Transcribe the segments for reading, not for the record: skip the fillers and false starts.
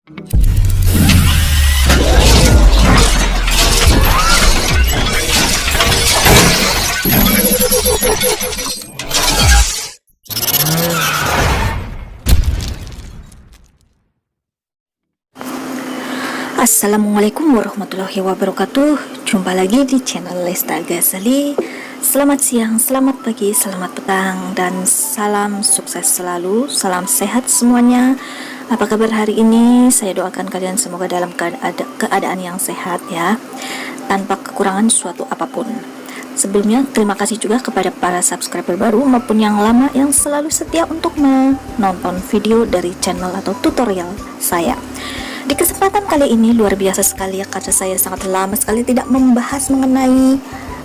Assalamualaikum warahmatullahi wabarakatuh. Jumpa lagi di channel Lesta Ghazali. Selamat siang, selamat pagi, selamat petang, dan salam sukses selalu. Salam sehat semuanya. Apa kabar hari ini? Saya doakan kalian semoga dalam keadaan yang sehat ya, tanpa kekurangan suatu apapun. Sebelumnya terima kasih juga kepada para subscriber baru maupun yang lama yang selalu setia untuk menonton video dari channel atau tutorial saya. Di kesempatan kali ini luar biasa sekali ya, karena saya sangat lama sekali tidak membahas mengenai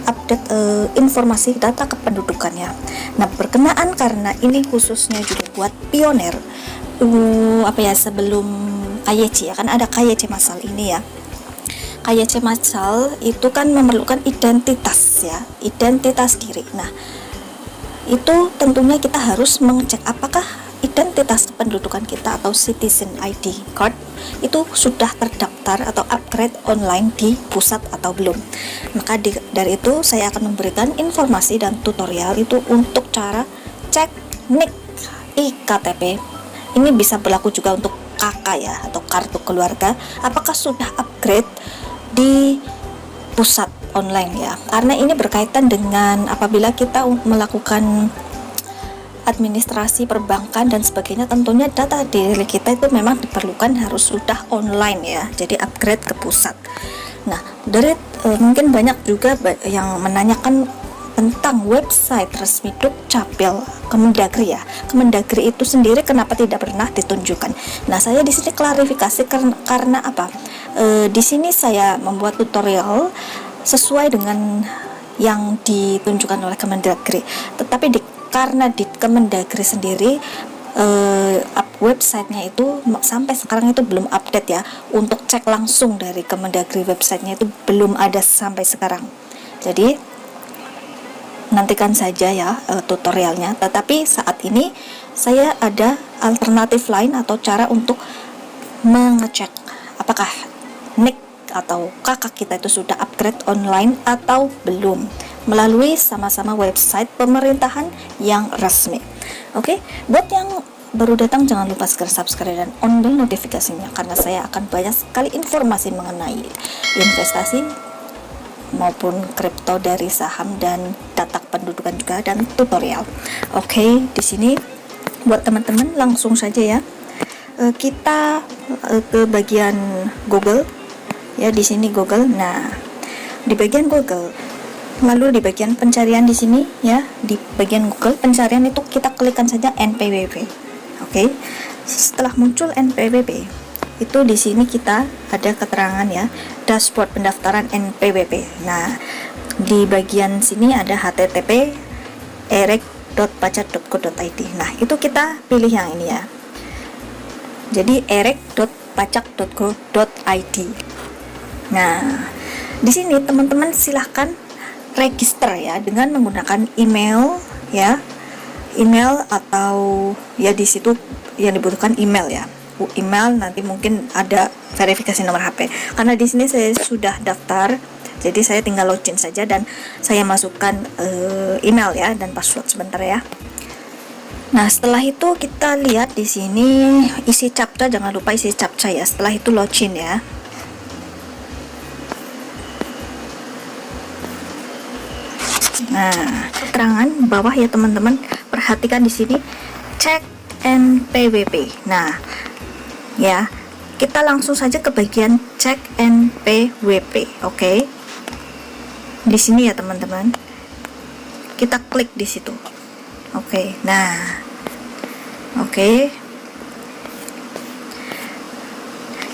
update informasi data kependudukannya. Nah, berkenaan karena ini khususnya juga buat pioner sebelum KYC ya, kan ada KYC massal ini ya. KYC massal itu kan memerlukan identitas ya, identitas diri. Nah, itu tentunya kita harus mengecek apakah identitas kependudukan kita atau citizen ID card itu sudah terdaftar atau upgrade online di pusat atau belum. Maka dari itu saya akan memberikan informasi dan tutorial itu untuk cara cek NIK iktp. Ini bisa berlaku juga untuk KK ya, atau kartu keluarga, apakah sudah upgrade di pusat online ya, karena ini berkaitan dengan apabila kita melakukan administrasi perbankan dan sebagainya, tentunya data diri kita itu memang diperlukan harus sudah online ya, jadi upgrade ke pusat. Nah, dari mungkin banyak juga yang menanyakan tentang website resmi Dukcapil Kemendagri ya. Kemendagri itu sendiri kenapa tidak pernah ditunjukkan? Nah, saya di sini klarifikasi karena apa? Di sini saya membuat tutorial sesuai dengan yang ditunjukkan oleh Kemendagri, tetapi karena di Kemendagri sendiri websitenya itu sampai sekarang itu belum update ya. Untuk cek langsung dari Kemendagri websitenya itu belum ada sampai sekarang. Jadi nantikan saja ya tutorialnya. Tetapi saat ini saya ada alternatif lain atau cara untuk mengecek apakah NIK atau KK kita itu sudah upgrade online atau belum, melalui sama-sama website pemerintahan yang resmi. Oke, buat yang baru datang jangan lupa segera subscribe dan on bell notifikasinya, karena saya akan banyak sekali informasi mengenai investasi maupun kripto dari saham dan data pendudukan juga, dan tutorial. Oke, di sini buat teman-teman langsung saja ya. Kita ke bagian Google ya, di sini Google. Nah, di bagian Google, lalu di bagian pencarian di sini ya, di bagian Google pencarian itu kita klikkan saja NPWP. Oke. Setelah muncul NPWP, itu di sini kita ada keterangan ya, dashboard pendaftaran NPWP. Nah, di bagian sini ada http erek.pajak.go.id. Nah, itu kita pilih yang ini ya. Jadi erek.pajak.go.id. Nah, di sini teman-teman silahkan register ya dengan menggunakan email ya, email atau ya di situ yang dibutuhkan email ya, email. Nanti mungkin ada verifikasi nomor HP, karena di sini saya sudah daftar, jadi saya tinggal login saja dan saya masukkan email ya dan password sebentar ya. Nah, setelah itu kita lihat di sini isi captcha, jangan lupa isi captcha ya. Setelah itu login ya. Nah, keterangan bawah ya teman-teman, perhatikan di sini cek NPWP. Nah, ya, kita langsung saja ke bagian cek NPWP. Oke. Di sini ya teman-teman. Kita klik di situ. Oke. Nah. Oke.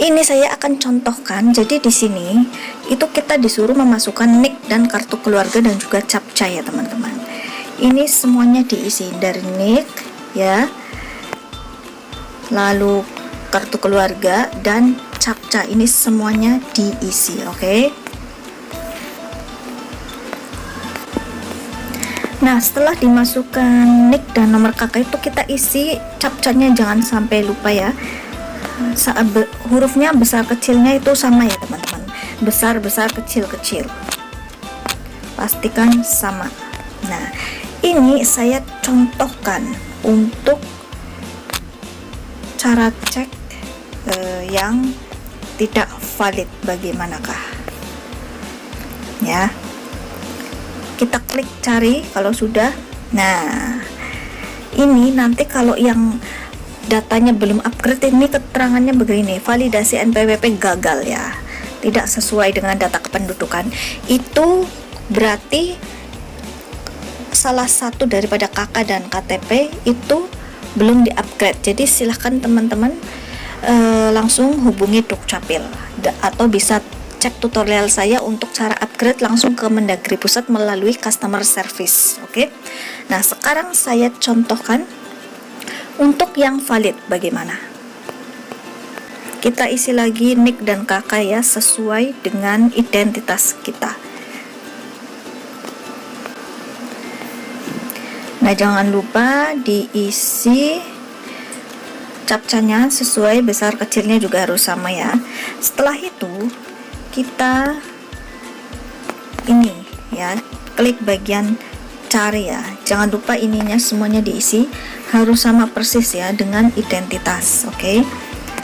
Ini saya akan contohkan. Jadi di sini itu kita disuruh memasukkan NIK dan kartu keluarga dan juga captcha ya teman-teman. Ini semuanya diisi dari NIK ya, lalu kartu keluarga dan captcha, ini semuanya diisi. Oke. Nah, setelah dimasukkan NIK dan nomor KK itu kita isi captchanya, jangan sampai lupa ya. hurufnya besar kecilnya itu sama ya teman-teman, besar kecil kecil, pastikan sama. Nah, ini saya contohkan untuk cara cek yang tidak valid bagaimanakah ya. Kita klik cari kalau sudah. Nah, ini nanti kalau yang datanya belum upgrade, ini keterangannya begini, validasi NPWP gagal ya, tidak sesuai dengan data kependudukan. Itu berarti salah satu daripada KK dan KTP itu belum di-upgrade. Jadi silahkan teman-teman langsung hubungi Dukcapil atau bisa cek tutorial saya untuk cara upgrade langsung ke Mendagri Pusat melalui customer service. Oke. Nah, sekarang saya contohkan untuk yang valid bagaimana. Kita isi lagi NIK dan KK ya, sesuai dengan identitas kita. Nah, jangan lupa diisi captcha-nya sesuai, besar kecilnya juga harus sama ya. Setelah itu kita ini ya, klik bagian cari ya. Jangan lupa ininya semuanya diisi, harus sama persis ya dengan identitas. Oke.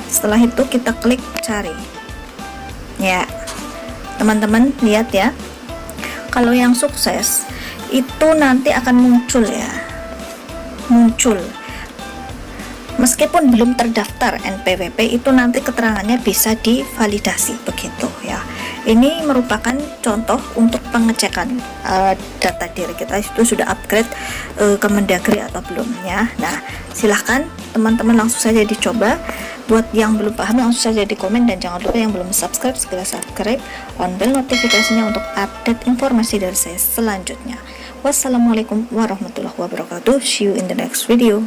Setelah itu kita klik cari ya. Teman-teman lihat ya, kalau yang sukses itu nanti akan muncul ya, muncul meskipun belum terdaftar NPWP, itu nanti keterangannya bisa divalidasi begitu ya. Ini merupakan contoh untuk pengecekan data diri kita itu sudah upgrade ke Mendagri atau belum ya. Nah, silahkan teman-teman langsung saja dicoba. Buat yang belum paham langsung saja di komen, dan jangan lupa yang belum subscribe segera subscribe, on bell notifikasinya untuk update informasi dari saya selanjutnya. Wassalamualaikum warahmatullahi wabarakatuh. See you in the next video.